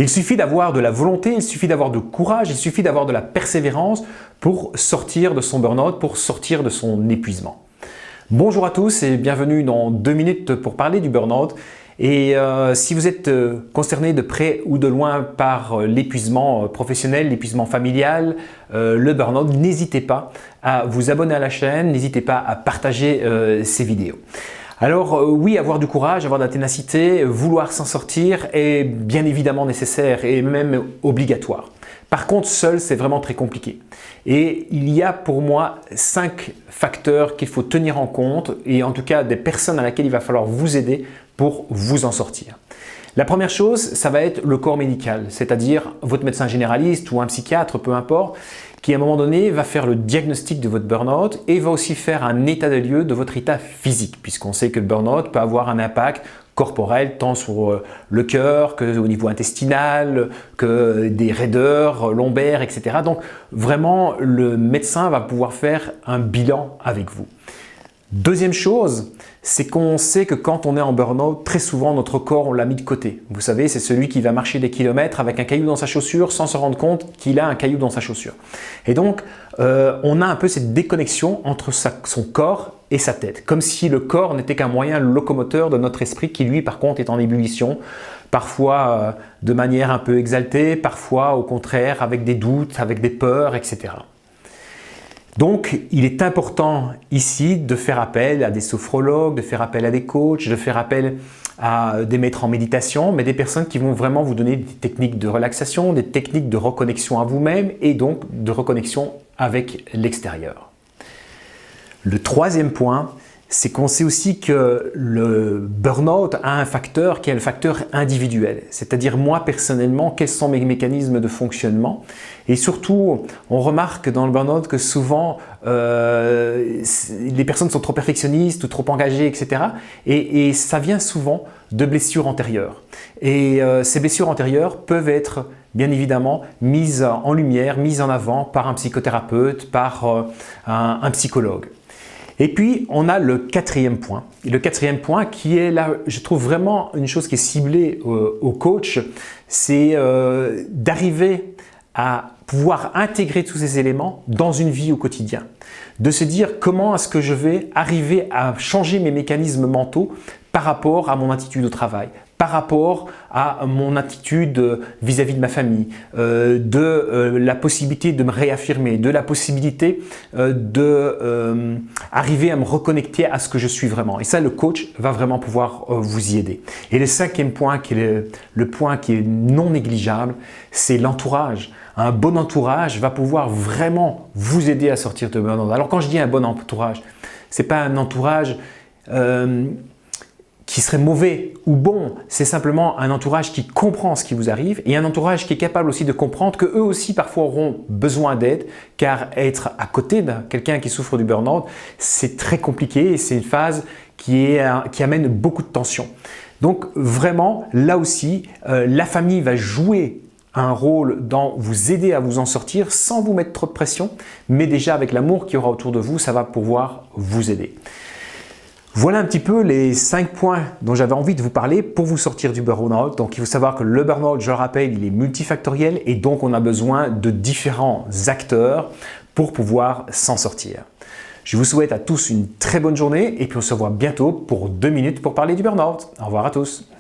Il suffit d'avoir de la volonté, il suffit d'avoir du courage, il suffit d'avoir de la persévérance pour sortir de son burn-out, pour sortir de son épuisement. Bonjour à tous et bienvenue dans 2 minutes pour parler du burn-out. Et si vous êtes concerné de près ou de loin par l'épuisement professionnel, l'épuisement familial, le burn-out, n'hésitez pas à vous abonner à la chaîne, n'hésitez pas à partager ces vidéos. Alors oui, avoir du courage, avoir de la ténacité, vouloir s'en sortir est bien évidemment nécessaire et même obligatoire. Par contre, seul, c'est vraiment très compliqué. Et il y a pour moi 5 facteurs qu'il faut tenir en compte et en tout cas des personnes à laquelle il va falloir vous aider pour vous en sortir. La première chose, ça va être le corps médical, c'est-à-dire votre médecin généraliste ou un psychiatre, peu importe, qui à un moment donné va faire le diagnostic de votre burn-out et va aussi faire un état des lieux de votre état physique, puisqu'on sait que le burn-out peut avoir un impact corporel tant sur le cœur qu'au niveau intestinal, que des raideurs lombaires, etc. Donc vraiment, le médecin va pouvoir faire un bilan avec vous. Deuxième chose, c'est qu'on sait que quand on est en burn-out, très souvent notre corps on l'a mis de côté. Vous savez, c'est celui qui va marcher des kilomètres avec un caillou dans sa chaussure sans se rendre compte qu'il a un caillou dans sa chaussure. Et donc, on a un peu cette déconnexion entre son corps et sa tête, comme si le corps n'était qu'un moyen locomoteur de notre esprit qui lui par contre est en ébullition, parfois de manière un peu exaltée, parfois au contraire avec des doutes, avec des peurs, etc. Donc, il est important ici de faire appel à des sophrologues, de faire appel à des coachs, de faire appel à des maîtres en méditation, mais des personnes qui vont vraiment vous donner des techniques de relaxation, des techniques de reconnexion à vous-même et donc de reconnexion avec l'extérieur. Le troisième point, c'est qu'on sait aussi que le burn-out a un facteur qui est le facteur individuel. C'est-à-dire moi personnellement, quels sont mes mécanismes de fonctionnement. Et surtout, on remarque dans le burn-out que souvent les personnes sont trop perfectionnistes ou trop engagées, etc. Et ça vient souvent de blessures antérieures. Et ces blessures antérieures peuvent être bien évidemment mises en lumière, mises en avant par un psychothérapeute, par un psychologue. Et puis, on a le quatrième point. Et le quatrième point qui est là, je trouve vraiment une chose qui est ciblée au coach, c'est d'arriver à pouvoir intégrer tous ces éléments dans une vie au quotidien. De se dire comment est-ce que je vais arriver à changer mes mécanismes mentaux par rapport à mon attitude au travail, par rapport à mon attitude vis-à-vis de ma famille, la possibilité de me réaffirmer, de la possibilité d'arriver à me reconnecter à ce que je suis vraiment. Et ça, le coach va vraiment pouvoir vous y aider. Et le cinquième point, qui est le point qui est non négligeable, c'est l'entourage. Un bon entourage va pouvoir vraiment vous aider à sortir de burn-out. Alors quand je dis un bon entourage, ce n'est pas un entourage qui serait mauvais ou bon, c'est simplement un entourage qui comprend ce qui vous arrive et un entourage qui est capable aussi de comprendre qu'eux aussi parfois auront besoin d'aide, car être à côté de quelqu'un qui souffre du burn-out, c'est très compliqué et c'est une phase qui amène beaucoup de tension. Donc vraiment, là aussi, la famille va jouer un rôle dans vous aider à vous en sortir sans vous mettre trop de pression, mais déjà avec l'amour qu'il y aura autour de vous, ça va pouvoir vous aider. Voilà un petit peu les 5 points dont j'avais envie de vous parler pour vous sortir du burn-out. Donc, il faut savoir que le burn-out, je le rappelle, il est multifactoriel et donc on a besoin de différents acteurs pour pouvoir s'en sortir. Je vous souhaite à tous une très bonne journée et puis on se revoit bientôt pour 2 minutes pour parler du burn-out. Au revoir à tous.